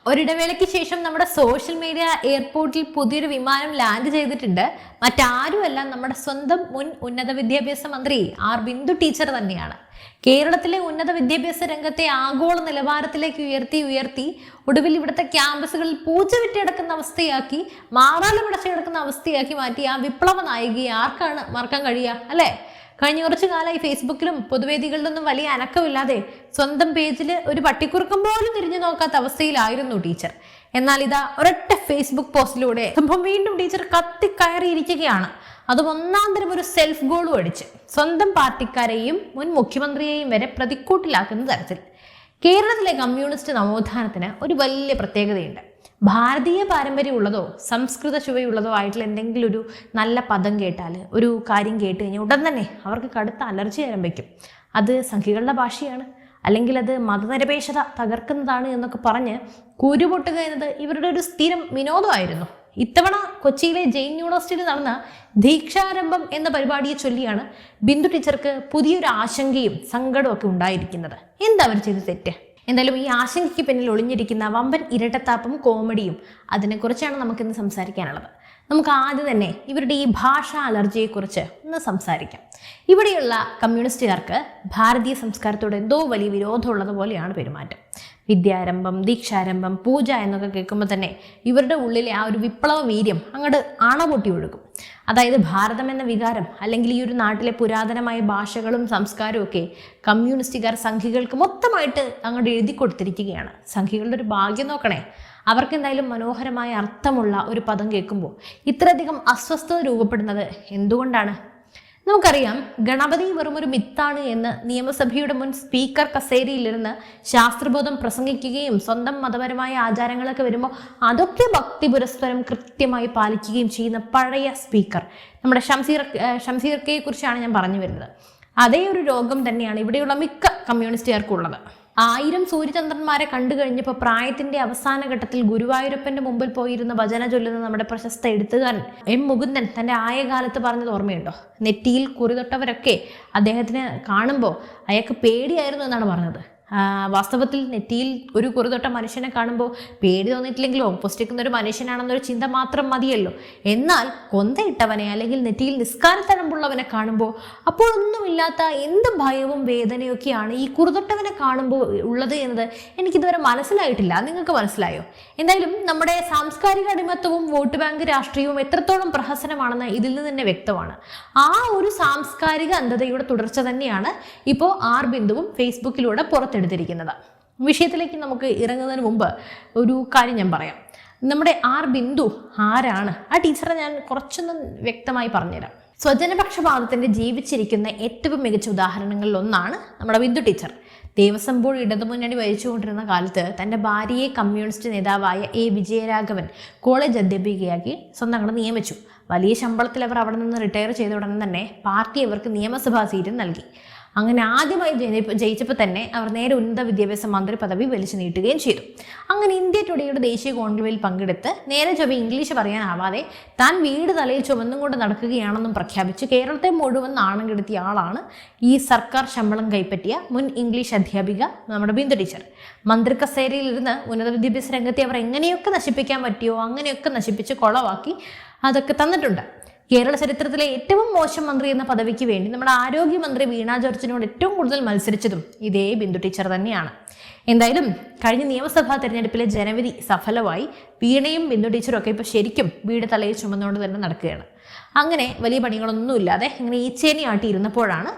ഒരിടവേളയ്ക്ക് ശേഷം നമ്മുടെ സോഷ്യൽ മീഡിയ എയർപോർട്ടിൽ പുതിയൊരു വിമാനം ലാൻഡ് ചെയ്തിട്ടുണ്ട്. മറ്റാരുമല്ല, നമ്മുടെ സ്വന്തം മുൻ ഉന്നത വിദ്യാഭ്യാസ മന്ത്രി ആർ ബിന്ദു ടീച്ചർ തന്നെയാണ്. കേരളത്തിലെ ഉന്നത വിദ്യാഭ്യാസ രംഗത്തെ ആഗോള നിലവാരത്തിലേക്ക് ഉയർത്തി ഒടുവിൽ ഇവിടുത്തെ ക്യാമ്പസുകളിൽ പൂച്ച വിറ്റെടുക്കുന്ന അവസ്ഥയാക്കി, മാറാല പിടച്ചെടുക്കുന്ന അവസ്ഥയാക്കി മാറ്റി ആ വിപ്ലവ നായികയെ ആർക്കാണ് മറക്കാൻ കഴിയുക, അല്ലേ? കഴിഞ്ഞ കുറച്ചു കാലമായി ഫേസ്ബുക്കിലും പൊതുവേദികളിലൊന്നും വലിയ അനക്കമില്ലാതെ സ്വന്തം പേജിൽ ഒരു പട്ടിക്കുറുക്കം പോലും തിരിഞ്ഞു നോക്കാത്ത അവസ്ഥയിലായിരുന്നു ടീച്ചർ. എന്നാൽ ഇതാ ഒരൊറ്റ ഫേസ്ബുക്ക് പോസ്റ്റിലൂടെ സംഭവം വീണ്ടും ടീച്ചർ കത്തിക്കയറിയിരിക്കുകയാണ്. അതും ഒന്നാം തരം ഒരു സെൽഫ് ഗോളും അടിച്ച് സ്വന്തം പാർട്ടിക്കാരെയും മുൻ മുഖ്യമന്ത്രിയെയും വരെ പ്രതിക്കൂട്ടിലാക്കുന്ന തരത്തിൽ. കേരളത്തിലെ കമ്മ്യൂണിസ്റ്റ് നവോത്ഥാനത്തിന് ഒരു വലിയ പ്രത്യേകതയുണ്ട്. ഭാരതീയ പാരമ്പര്യമുള്ളതോ സംസ്കൃത ചുവയുള്ളതോ ആയിട്ടുള്ള എന്തെങ്കിലും ഒരു നല്ല പദം കേട്ടാൽ, ഒരു കാര്യം കേട്ട് കഴിഞ്ഞാൽ ഉടൻ തന്നെ അവർക്ക് കടുത്ത അലർജി ആരംഭിക്കും. അത് സംഘികളുടെ ഭാഷയാണ്, അല്ലെങ്കിൽ അത് മതനിരപേക്ഷത തകർക്കുന്നതാണ് എന്നൊക്കെ പറഞ്ഞ് കുരുപൊട്ടുക എന്നത് ഇവരുടെ ഒരു സ്ഥിരം വിനോദമായിരുന്നു. ഇത്തവണ കൊച്ചിയിലെ ജെയിൻ യൂണിവേഴ്സിറ്റിയിൽ നടന്ന ദീക്ഷാരംഭം എന്ന പരിപാടിയെ ചൊല്ലിയാണ് ബിന്ദു ടീച്ചർക്ക് പുതിയൊരു ആശങ്കയും സങ്കടവും ഒക്കെ ഉണ്ടായിരിക്കുന്നത്. എന്താ അവർ ചെയ്ത് തെറ്റ്? എന്തായാലും ഈ ആശങ്കയ്ക്ക് പിന്നിൽ ഒളിഞ്ഞിരിക്കുന്ന വമ്പൻ ഇരട്ടത്താപ്പും കോമഡിയും അതിനെക്കുറിച്ചാണ് നമുക്കിന്ന് സംസാരിക്കാനുള്ളത്. നമുക്ക് ആദ്യം തന്നെ ഇവരുടെ ഈ ഭാഷാ അലർജിയെക്കുറിച്ച് ഒന്ന് സംസാരിക്കാം. ഇവിടെയുള്ള കമ്മ്യൂണിസ്റ്റുകാർക്ക് ഭാരതീയ സംസ്കാരത്തോട് എന്തോ വലിയ വിരോധമുള്ളത് പോലെയാണ് പെരുമാറ്റം. വിദ്യാരംഭം, ദീക്ഷാരംഭം, പൂജ എന്നൊക്കെ കേൾക്കുമ്പോൾ തന്നെ ഇവരുടെ ഉള്ളിലെ ആ ഒരു വിപ്ലവ വീര്യം അങ്ങോട്ട് അണപൊട്ടി ഒഴുകും. അതായത് ഭാരതം എന്ന വികാരം, അല്ലെങ്കിൽ ഈ ഒരു നാട്ടിലെ പുരാതനമായ ഭാഷകളും സംസ്കാരവും ഒക്കെ കമ്മ്യൂണിസ്റ്റുകാർ സംഘികൾക്ക് മൊത്തമായിട്ട് അങ്ങോട്ട് എഴുതി കൊടുത്തിരിക്കുകയാണ്. സംഘികളുടെ ഒരു ഭാഗ്യം നോക്കണേ, അവർക്ക് എന്തായാലും മനോഹരമായ അർത്ഥമുള്ള ഒരു പദം കേൾക്കുമ്പോൾ ഇത്രയധികം അസ്വസ്ഥത രൂപപ്പെടുന്നത് എന്തുകൊണ്ടാണ്? നമുക്കറിയാം, ഗണപതി വെറും ഒരു മിത്താണ് എന്ന് നിയമസഭയുടെ മുൻ സ്പീക്കർ കസേരയിലിരുന്ന് ശാസ്ത്രബോധം പ്രസംഗിക്കുകയും സ്വന്തം മതപരമായ ആചാരങ്ങളൊക്കെ വരുമ്പോൾ അതൊക്കെ ഭക്തി പുരസ്പരം കൃത്യമായി പാലിക്കുകയും ചെയ്യുന്ന പഴയ സ്പീക്കർ നമ്മുടെ ഷംസീർ കെയെ കുറിച്ചാണ് ഞാൻ പറഞ്ഞു വരുന്നത്. അതേ ഒരു രോഗം തന്നെയാണ് ഇവിടെയുള്ള മിക്ക കമ്മ്യൂണിസ്റ്റുകാർക്കുള്ളത്. 1000 സൂര്യചന്ദ്രന്മാരെ കണ്ടു കഴിഞ്ഞപ്പോൾ പ്രായത്തിന്റെ അവസാന ഘട്ടത്തിൽ ഗുരുവായൂരപ്പന്റെ മുമ്പിൽ പോയിരുന്ന ഭജന ചൊല്ലുന്ന നമ്മുടെ പ്രശസ്ത എഴുത്തുകാരൻ എം മുകുന്ദൻ തന്റെ ആയ കാലത്ത് പറഞ്ഞത് ഓർമ്മയുണ്ടോ? നെറ്റിയിൽ കുറിതൊട്ടവരൊക്കെ അദ്ദേഹത്തിന് കാണുമ്പോൾ അയാൾക്ക് പേടിയായിരുന്നു എന്നാണ് പറഞ്ഞത്. വാസ്തവത്തിൽ നെറ്റിയിൽ ഒരു കുറിതൊട്ട മനുഷ്യനെ കാണുമ്പോൾ പേടി തോന്നിയിട്ടില്ലെങ്കിലും ഓപ്പോസിറ്റിക്കുന്ന ഒരു മനുഷ്യനാണെന്നൊരു ചിന്ത മാത്രം മതിയല്ലോ. എന്നാൽ കൊന്തയിട്ടവനെ, അല്ലെങ്കിൽ നെറ്റിയിൽ നിസ്കാരത്തഴമ്പുള്ളവനെ കാണുമ്പോൾ അപ്പോഴൊന്നുമില്ലാത്ത എന്ത് ഭയവും വേദനയൊക്കെയാണ് ഈ കുറിതൊട്ടവനെ കാണുമ്പോൾ ഉള്ളത് എന്നത് എനിക്കിതുവരെ മനസ്സിലായിട്ടില്ല. നിങ്ങൾക്ക് മനസ്സിലായോ? എന്തായാലും നമ്മുടെ സാംസ്കാരിക അടിമത്തവും വോട്ട് ബാങ്ക് രാഷ്ട്രീയവും എത്രത്തോളം പ്രഹസനമാണെന്ന് ഇതിൽ നിന്ന് തന്നെ വ്യക്തമാണ്. ആ ഒരു സാംസ്കാരിക അന്ധതയുടെ തുടർച്ച തന്നെയാണ് ഇപ്പോൾ ആർ ബിന്ദുവും ഫേസ്ബുക്കിലൂടെ പുറത്തെടുത്തിരിക്കുന്നത്. വിഷയത്തിലേക്ക് നമുക്ക് ഇറങ്ങുന്നതിന് മുമ്പ് ഒരു കാര്യം ഞാൻ പറയാം. നമ്മുടെ ആർ ബിന്ദു ആരാണ്? ആ ടീച്ചറെ ഞാൻ കുറച്ചൊന്ന് വ്യക്തമായി പറഞ്ഞുതരാം. സ്വജനപക്ഷപാതത്തിന്റെ ജീവിച്ചിരിക്കുന്ന ഏറ്റവും മികച്ച ഉദാഹരണങ്ങളിൽ ഒന്നാണ് നമ്മുടെ ബിന്ദു ടീച്ചർ. ദേവസ്വം ബോർഡ് ഇടതുമുന്നണി വഹിച്ചുകൊണ്ടിരുന്ന കാലത്ത് തൻ്റെ ഭാര്യയെ കമ്മ്യൂണിസ്റ്റ് നേതാവായ എ വിജയരാഘവൻ കോളേജ് അധ്യാപികയാക്കി സ്വന്തം അങ്ങോട്ട് നിയമിച്ചു. വലിയ ശമ്പളത്തിൽ അവർ അവിടെ നിന്ന് റിട്ടയർ ചെയ്ത ഉടനെ തന്നെ പാർട്ടി അവർക്ക് നിയമസഭാ സീറ്റും നൽകി. അങ്ങനെ ആദ്യമായി ജയിച്ചപ്പോൾ തന്നെ അവർ നേരെ ഉന്നത വിദ്യാഭ്യാസ മന്ത്രി പദവി വലിച്ചു നീട്ടുകയും ചെയ്തു. അങ്ങനെ ഇന്ത്യ ടുഡേയുടെ ദേശീയ കോൺക്ലേവിൽ പങ്കെടുത്ത് നേരെ ചൊവ്വ ഇംഗ്ലീഷ് പറയാനാവാതെ താൻ വീട് തലയിൽ ചുമന്നും കൊണ്ട് നടക്കുകയാണെന്നും പ്രഖ്യാപിച്ച് കേരളത്തെ മുഴുവൻ നാണം കെടുത്തിയ ആളാണ് ഈ സർക്കാർ ശമ്പളം കൈപ്പറ്റിയ മുൻ ഇംഗ്ലീഷ് അധ്യാപിക നമ്മുടെ ബിന്ദു ടീച്ചർ. മന്ത്രി കസേരയിലിരുന്ന് ഉന്നത വിദ്യാഭ്യാസ രംഗത്തെ അവർ എങ്ങനെയൊക്കെ നശിപ്പിക്കാൻ പറ്റിയോ അങ്ങനെയൊക്കെ നശിപ്പിച്ച് കൊളവാക്കി അതൊക്കെ തന്നിട്ടുണ്ട്. കേരള ചരിത്രത്തിലെ ഏറ്റവും മോശം മന്ത്രി എന്ന പദവിക്ക് വേണ്ടി നമ്മുടെ ആരോഗ്യമന്ത്രി വീണ ജോർജിനോട് ഏറ്റവും കൂടുതൽ മത്സരിച്ചതും ഇതേ ബിന്ദു ടീച്ചർ തന്നെയാണ്. എന്തായാലും കഴിഞ്ഞ നിയമസഭാ തെരഞ്ഞെടുപ്പിലെ ജനവിധി സഫലമായി. വീണയും ബിന്ദു ടീച്ചറും ഒക്കെ ഇപ്പോൾ ശരിക്കും വീട് തലയിൽ ചുമന്നുകൊണ്ട് തന്നെ നടക്കുകയാണ്. അങ്ങനെ വലിയ പണികളൊന്നുമില്ലാതെ ഇങ്ങനെ ഈച്ചേനി ആട്ടിയിരുന്നപ്പോഴാണ്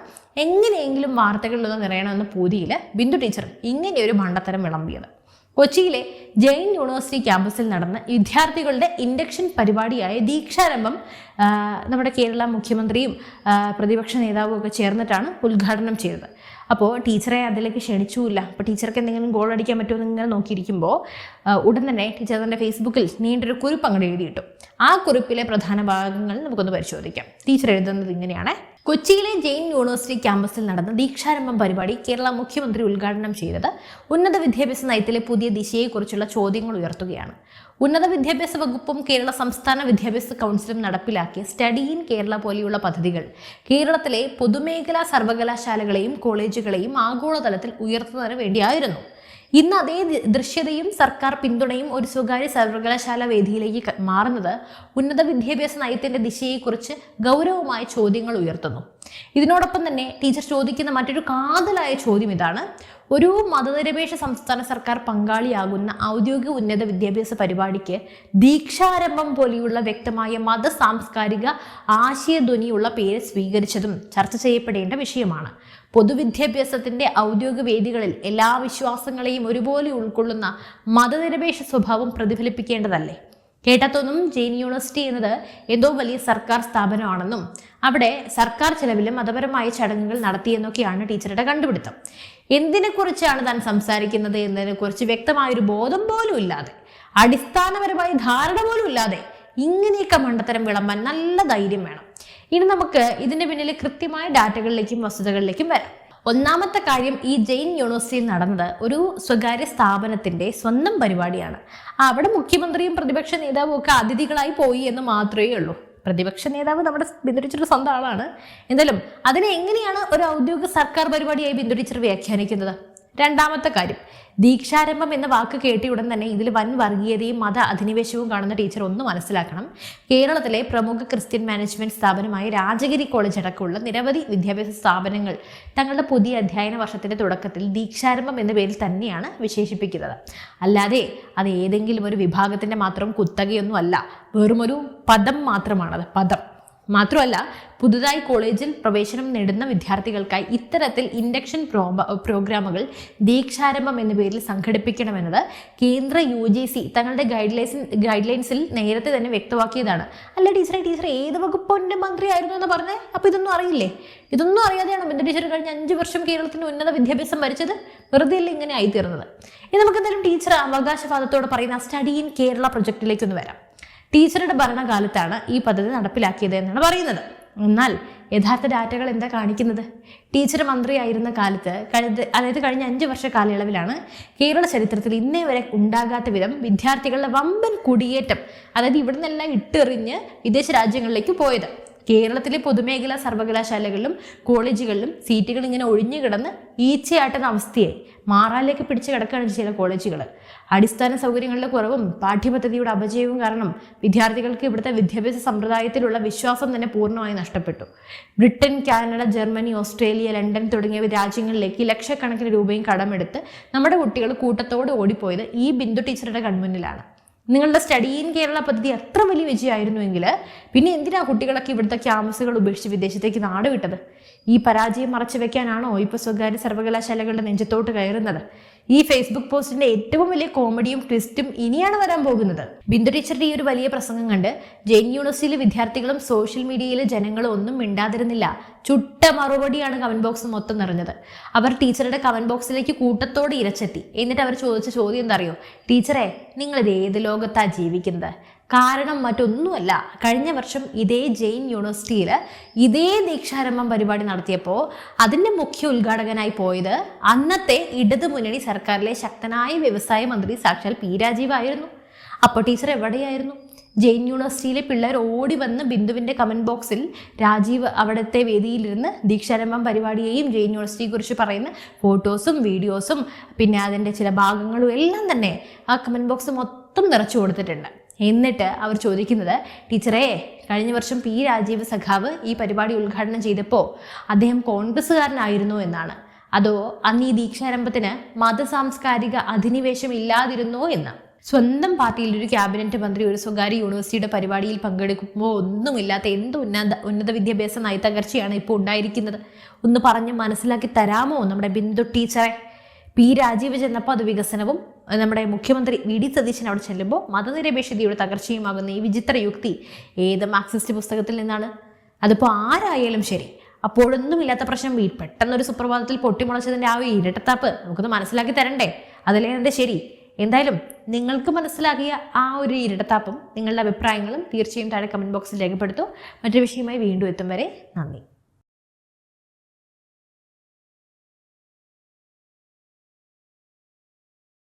എങ്ങനെയെങ്കിലും വാർത്തകളിലൊന്നും നിറയണമെന്ന പൂതിയിൽ ബിന്ദു ടീച്ചർ ഇങ്ങനെയൊരു ഭണ്ടത്തരം വിളമ്പിയത്. കൊച്ചിയിലെ ജെയിൻ യൂണിവേഴ്സിറ്റി ക്യാമ്പസിൽ നടന്ന വിദ്യാർത്ഥികളുടെ ഇൻഡക്ഷൻ പരിപാടിയായ ദീക്ഷാരംഭം നമ്മുടെ കേരള മുഖ്യമന്ത്രിയും പ്രതിപക്ഷ നേതാവും ഒക്കെ ചേർന്നിട്ടാണ് ഉദ്ഘാടനം ചെയ്തത്. അപ്പോൾ ടീച്ചറെ അതിലേക്ക് ക്ഷണിച്ചുമില്ല. അപ്പോൾ ടീച്ചർക്ക് എന്തെങ്കിലും ഗോൾ അടിക്കാൻ പറ്റുമോ എന്നിങ്ങനെ നോക്കിയിരിക്കുമ്പോൾ ഉടൻ തന്നെ ടീച്ചർ തൻ്റെ ഫേസ്ബുക്കിൽ നീണ്ടൊരു കുറിപ്പ് അങ്ങോട്ട് എഴുതിയിട്ടു. ആ കുറിപ്പിലെ പ്രധാന ഭാഗങ്ങൾ നമുക്കൊന്ന് പരിശോധിക്കാം. ടീച്ചർ എഴുതുന്നത് ഇങ്ങനെയാണ്: കൊച്ചിയിലെ ജെയിൻ യൂണിവേഴ്സിറ്റി ക്യാമ്പസിൽ നടന്ന ദീക്ഷാരംഭം പരിപാടി കേരള മുഖ്യമന്ത്രി ഉദ്ഘാടനം ചെയ്തത് ഉന്നത വിദ്യാഭ്യാസ നയത്തിലെ പുതിയ ദിശയെക്കുറിച്ചുള്ള ചോദ്യങ്ങൾ ഉയർത്തുകയാണ്. ഉന്നത വിദ്യാഭ്യാസ വകുപ്പും കേരള സംസ്ഥാന വിദ്യാഭ്യാസ കൗൺസിലും നടപ്പിലാക്കിയ സ്റ്റഡി ഇൻ കേരള പോലെയുള്ള പദ്ധതികൾ കേരളത്തിലെ പൊതുമേഖലാ സർവകലാശാലകളെയും കോളേജുകളെയും ആഗോളതലത്തിൽ ഉയർത്തുന്നതിന് വേണ്ടിയായിരുന്നു. ഇന്ന് അതേ ദൃശ്യതയും സർക്കാർ പിന്തുണയും ഒരു സ്വകാര്യ സർവകലാശാല വേദിയിലേക്ക് മാറുന്നത് ഉന്നത വിദ്യാഭ്യാസ നയത്തിന്റെ ദിശയെക്കുറിച്ച് ഗൗരവമായ ചോദ്യങ്ങൾ ഉയർത്തുന്നു. ഇതിനോടൊപ്പം തന്നെ ടീച്ചർ ചോദിക്കുന്ന മറ്റൊരു കാതലായ ചോദ്യം ഇതാണ്: ഒരു മതനിരപേക്ഷ സംസ്ഥാന സർക്കാർ പങ്കാളിയാകുന്ന ഔദ്യോഗിക ഉന്നത വിദ്യാഭ്യാസ പരിപാടിക്ക് ദീക്ഷാരംഭം പോലെയുള്ള വ്യക്തമായ മത സാംസ്കാരിക ആശയധ്വനിയുള്ള പേര് സ്വീകരിച്ചതും ചർച്ച ചെയ്യപ്പെടേണ്ട വിഷയമാണ്. പൊതുവിദ്യാഭ്യാസത്തിന്റെ ഔദ്യോഗിക വേദികളിൽ എല്ലാ വിശ്വാസങ്ങളെയും ഒരുപോലെ ഉൾക്കൊള്ളുന്ന മതനിരപേക്ഷ സ്വഭാവം പ്രതിഫലിപ്പിക്കേണ്ടതല്ലേ? കേട്ടാത്തൊന്നും ജെയിൻ യൂണിവേഴ്സിറ്റി എന്നത് എന്തോ വലിയ സർക്കാർ സ്ഥാപനമാണെന്നും അവിടെ സർക്കാർ ചെലവിലും മതപരമായ ചടങ്ങുകൾ നടത്തിയെന്നൊക്കെയാണ് ടീച്ചറുടെ കണ്ടുപിടുത്തം. എന്തിനെക്കുറിച്ചാണ് താൻ സംസാരിക്കുന്നത് എന്നതിനെക്കുറിച്ച് വ്യക്തമായൊരു ബോധം പോലും ഇല്ലാതെ, അടിസ്ഥാനപരമായ ധാരണ പോലും ഇല്ലാതെ ഇങ്ങനെയൊക്കെ മണ്ടത്തരം വിളമ്പാൻ നല്ല ധൈര്യം വേണം. ഇനി നമുക്ക് ഇതിന്റെ പിന്നിലെ കൃത്യമായ ഡാറ്റകളിലേക്കും വസ്തുതകളിലേക്കും വരാം. ഒന്നാമത്തെ കാര്യം, ഈ ജെയിൻ യൂണിവേഴ്സിറ്റിയിൽ നടന്നത് ഒരു സ്വകാര്യ സ്ഥാപനത്തിന്റെ സ്വന്തം പരിപാടിയാണ്. അവിടെ മുഖ്യമന്ത്രിയും പ്രതിപക്ഷ നേതാവും ഒക്കെ അതിഥികളായി പോയി എന്ന് മാത്രമേ ഉള്ളൂ. പ്രതിപക്ഷ നേതാവ് നമ്മുടെ ബിന്ദു ടീച്ചർ സ്വന്തം ആളാണ്. എന്തായാലും അതിനെ എങ്ങനെയാണ് ഒരു ഔദ്യോഗിക സർക്കാർ പരിപാടിയായി ബിന്ദു ടീച്ചർ വ്യാഖ്യാനിക്കുന്നത്? രണ്ടാമത്തെ കാര്യം, ദീക്ഷാരംഭം എന്ന വാക്ക് കേട്ടിയുടൻ തന്നെ ഇതിൽ വൻ വർഗീയതയും മത അധിനിവേശവും കാണുന്ന ടീച്ചർ ഒന്ന് മനസ്സിലാക്കണം. കേരളത്തിലെ പ്രമുഖ ക്രിസ്ത്യൻ മാനേജ്മെന്റ് സ്ഥാപനമായ രാജഗിരി കോളേജ് അടക്കമുള്ള നിരവധി വിദ്യാഭ്യാസ സ്ഥാപനങ്ങൾ തങ്ങളുടെ പുതിയ അധ്യയന വർഷത്തിന്റെ തുടക്കത്തിൽ ദീക്ഷാരംഭം എന്ന പേരിൽ തന്നെയാണ് വിശേഷിപ്പിക്കുന്നത്. അല്ലാതെ അത് ഏതെങ്കിലും ഒരു വിഭാഗത്തിന്റെ മാത്രം കുത്തകയൊന്നും അല്ല, വെറുമൊരു പദം മാത്രമാണത്, പദം മാത്രമല്ല. പുതുതായി കോളേജിൽ പ്രവേശനം നേടുന്ന വിദ്യാർത്ഥികൾക്കായി ഇത്തരത്തിൽ ഇൻഡക്ഷൻ പ്രോഗ്രാമുകൾ ദീക്ഷാരംഭം എന്ന പേരിൽ സംഘടിപ്പിക്കണമെന്നത് കേന്ദ്ര UGC തങ്ങളുടെ ഗൈഡ്ലൈൻസിൽ നേരത്തെ തന്നെ വ്യക്തമാക്കിയതാണ്. അല്ല ടീച്ചർ ഏത് വകുപ്പിന്റെ മന്ത്രിയായിരുന്നു എന്ന് പറഞ്ഞേ? അപ്പൊ ഇതൊന്നും അറിയില്ലേ? ഇതൊന്നും അറിയാതെയാണ് ബിന്ദു ടീച്ചർ കഴിഞ്ഞ 5 വർഷം കേരളത്തിന്റെ ഉന്നത വിദ്യാഭ്യാസം ഭരിച്ചത്? വെറുതെ അല്ല ഇങ്ങനെ ആയിത്തീർന്നത്. ഇനി നമുക്ക് എന്തായാലും ടീച്ചർ അവകാശവാദത്തോടെ പറയുന്ന സ്റ്റഡി ഇൻ കേരള പ്രൊജക്റ്റിലേക്കൊന്ന് വരാം. ടീച്ചറുടെ ഭരണകാലത്താണ് ഈ പദ്ധതി നടപ്പിലാക്കിയത് എന്നാണ് പറയുന്നത്. എന്നാൽ യഥാർത്ഥ ഡാറ്റകൾ എന്താ കാണിക്കുന്നത്? ടീച്ചർ മന്ത്രിയായിരുന്ന കാലത്ത് അതായത് കഴിഞ്ഞ 5 വർഷ കാലയളവിലാണ് കേരള ചരിത്രത്തിൽ ഇന്നേ വരെ ഉണ്ടാകാത്ത വിധം വിദ്യാർത്ഥികളുടെ വമ്പൻ കുടിയേറ്റം, അതായത് ഇവിടെ നിന്നെല്ലാം ഇട്ടെറിഞ്ഞ് വിദേശ രാജ്യങ്ങളിലേക്ക് പോയത്. കേരളത്തിലെ പൊതുമേഖലാ സർവകലാശാലകളിലും കോളേജുകളിലും സീറ്റുകൾ ഇങ്ങനെ ഒഴിഞ്ഞു കിടന്ന് ഈച്ചയാട്ടുന്ന അവസ്ഥയായി. മാറാലേക്ക് പിടിച്ചു കിടക്കുകയാണ് ചില കോളേജുകൾ. അടിസ്ഥാന സൗകര്യങ്ങളുടെ കുറവും പാഠ്യപദ്ധതിയുടെ അപജയവും കാരണം വിദ്യാർത്ഥികൾക്ക് ഇവിടുത്തെ വിദ്യാഭ്യാസ സമ്പ്രദായത്തിലുള്ള വിശ്വാസം തന്നെ പൂർണ്ണമായി നഷ്ടപ്പെട്ടു. Britain, Canada, Germany, Australia, London തുടങ്ങിയ രാജ്യങ്ങളിലേക്ക് ലക്ഷക്കണക്കിന് രൂപയും കടമെടുത്ത് നമ്മുടെ കുട്ടികൾ കൂട്ടത്തോടെ ഓടിപ്പോയത് ഈ ബിന്ദു ടീച്ചറുടെ കൺമുന്നിലാണ്. നിങ്ങളുടെ സ്റ്റഡി ഇൻ കേരള പദ്ധതി അത്ര വലിയ വിജയമായിരുന്നുവെങ്കിൽ പിന്നെ എന്തിനാ കുട്ടികളൊക്കെ ഇവിടുത്തെ ക്യാമ്പസുകൾ ഉപേക്ഷിച്ച് വിദേശത്തേക്ക് നാട് വിട്ടത്? ഈ പരാജയം മറച്ചു വെക്കാനാണോ ഇപ്പോൾ സ്വകാര്യ സർവകലാശാലകളുടെ നെഞ്ചത്തോട്ട് കയറുന്നത്? ഈ ഫേസ്ബുക്ക് പോസ്റ്റിന്റെ ഏറ്റവും വലിയ കോമഡിയും ട്വിസ്റ്റും ഇനിയാണ് വരാൻ പോകുന്നത്. ബിന്ദു ടീച്ചറുടെ ഈ ഒരു വലിയ പ്രസംഗം കണ്ട് ജെയിൻ യൂണിവേഴ്സിറ്റിയിലെ വിദ്യാർത്ഥികളും സോഷ്യൽ മീഡിയയിലെ ജനങ്ങളും ഒന്നും മിണ്ടാതിരുന്നില്ല. ചുട്ട മറുപടിയാണ് കമന്റ് ബോക്സ് മൊത്തം നിറഞ്ഞത്. അവർ ടീച്ചറുടെ കമന്റ് ബോക്സിലേക്ക് കൂട്ടത്തോടെ ഇരച്ചെത്തി. എന്നിട്ട് അവർ ചോദിച്ച ചോദ്യം എന്താ അറിയോ? ടീച്ചറെ, നിങ്ങളിത് ഏത് ലോകത്താ ജീവിക്കുന്നത്? കാരണം മറ്റൊന്നുമല്ല, കഴിഞ്ഞ വർഷം ഇതേ ജെയിൻ യൂണിവേഴ്സിറ്റിയിൽ ഇതേ ദീക്ഷാരംഭം പരിപാടി നടത്തിയപ്പോൾ അതിൻ്റെ മുഖ്യ ഉദ്ഘാടകനായി പോയത് അന്നത്തെ ഇടതുമുന്നണി സർക്കാരിലെ ശക്തനായ വ്യവസായ മന്ത്രി സാക്ഷാൽ P. രാജീവ് ആയിരുന്നു. അപ്പോൾ ടീച്ചർ എവിടെയായിരുന്നു? ജെയിൻ യൂണിവേഴ്സിറ്റിയിലെ പിള്ളേർ ഓടി വന്ന് ബിന്ദുവിൻ്റെ കമൻറ്റ് ബോക്സിൽ രാജീവ് അവിടുത്തെ വേദിയിലിരുന്ന് ദീക്ഷാരംഭം പരിപാടിയെയും ജെയിൻ യൂണിവേഴ്സിറ്റിയെ കുറിച്ച് പറയുന്ന ഫോട്ടോസും വീഡിയോസും പിന്നെ അതിൻ്റെ ചില ഭാഗങ്ങളും എല്ലാം തന്നെ ആ കമൻറ്റ് ബോക്സ് മൊത്തം നിറച്ചു കൊടുത്തിട്ടുണ്ട്. എന്നിട്ട് അവർ ചോദിക്കുന്നത്, ടീച്ചറേ, കഴിഞ്ഞ വർഷം P. രാജീവ് സഖാവ് ഈ പരിപാടി ഉദ്ഘാടനം ചെയ്തപ്പോൾ അദ്ദേഹം കോൺഗ്രസ്സുകാരനായിരുന്നു എന്നാണ്, അതോ അന്ന് ഈ ദീക്ഷാരംഭത്തിന് മതസാംസ്കാരിക അധിനിവേശം ഇല്ലാതിരുന്നോ എന്ന്. സ്വന്തം പാർട്ടിയിൽ ഒരു ക്യാബിനറ്റ് മന്ത്രി ഒരു സ്വകാര്യ യൂണിവേഴ്സിറ്റിയുടെ പരിപാടിയിൽ പങ്കെടുക്കുമ്പോൾ ഒന്നുമില്ലാത്ത എന്ത് ഉന്നത വിദ്യാഭ്യാസ നയത്തകർച്ചയാണ് ഇപ്പോൾ ഉണ്ടായിരിക്കുന്നത്? ഒന്ന് പറഞ്ഞ് മനസ്സിലാക്കി തരാമോ നമ്മുടെ ബിന്ദു ടീച്ചറെ? P. രാജീവ് ചെന്നപ്പോൾ അത് വികസനവും, നമ്മുടെ മുഖ്യമന്ത്രി VD സതീശൻ അവിടെ ചെല്ലുമ്പോൾ മതനിരപേക്ഷതയുടെ തകർച്ചയുമാകുന്ന ഈ വിചിത്ര യുക്തി ഏത് മാർക്സിസ്റ്റ് പുസ്തകത്തിൽ നിന്നാണ്? അതിപ്പോൾ ആരായാലും ശരി, അപ്പോഴൊന്നുമില്ലാത്ത പ്രശ്നം പെട്ടെന്നൊരു സുപ്രഭാതത്തിൽ പൊട്ടിമുളച്ചതിൻ്റെ ആ ഒരു ഇരട്ടത്താപ്പ് നമുക്കൊന്ന് മനസ്സിലാക്കി തരണ്ടേ? അതിലേ എൻ്റെ ശരി. എന്തായാലും നിങ്ങൾക്ക് മനസ്സിലാക്കിയ ആ ഒരു ഇരട്ടത്താപ്പും നിങ്ങളുടെ അഭിപ്രായങ്ങളും തീർച്ചയായും താഴെ കമൻറ്റ് ബോക്സിൽ രേഖപ്പെടുത്തൂ. മറ്റൊരു വിഷയമായി വീണ്ടും എത്തും വരെ നന്ദി.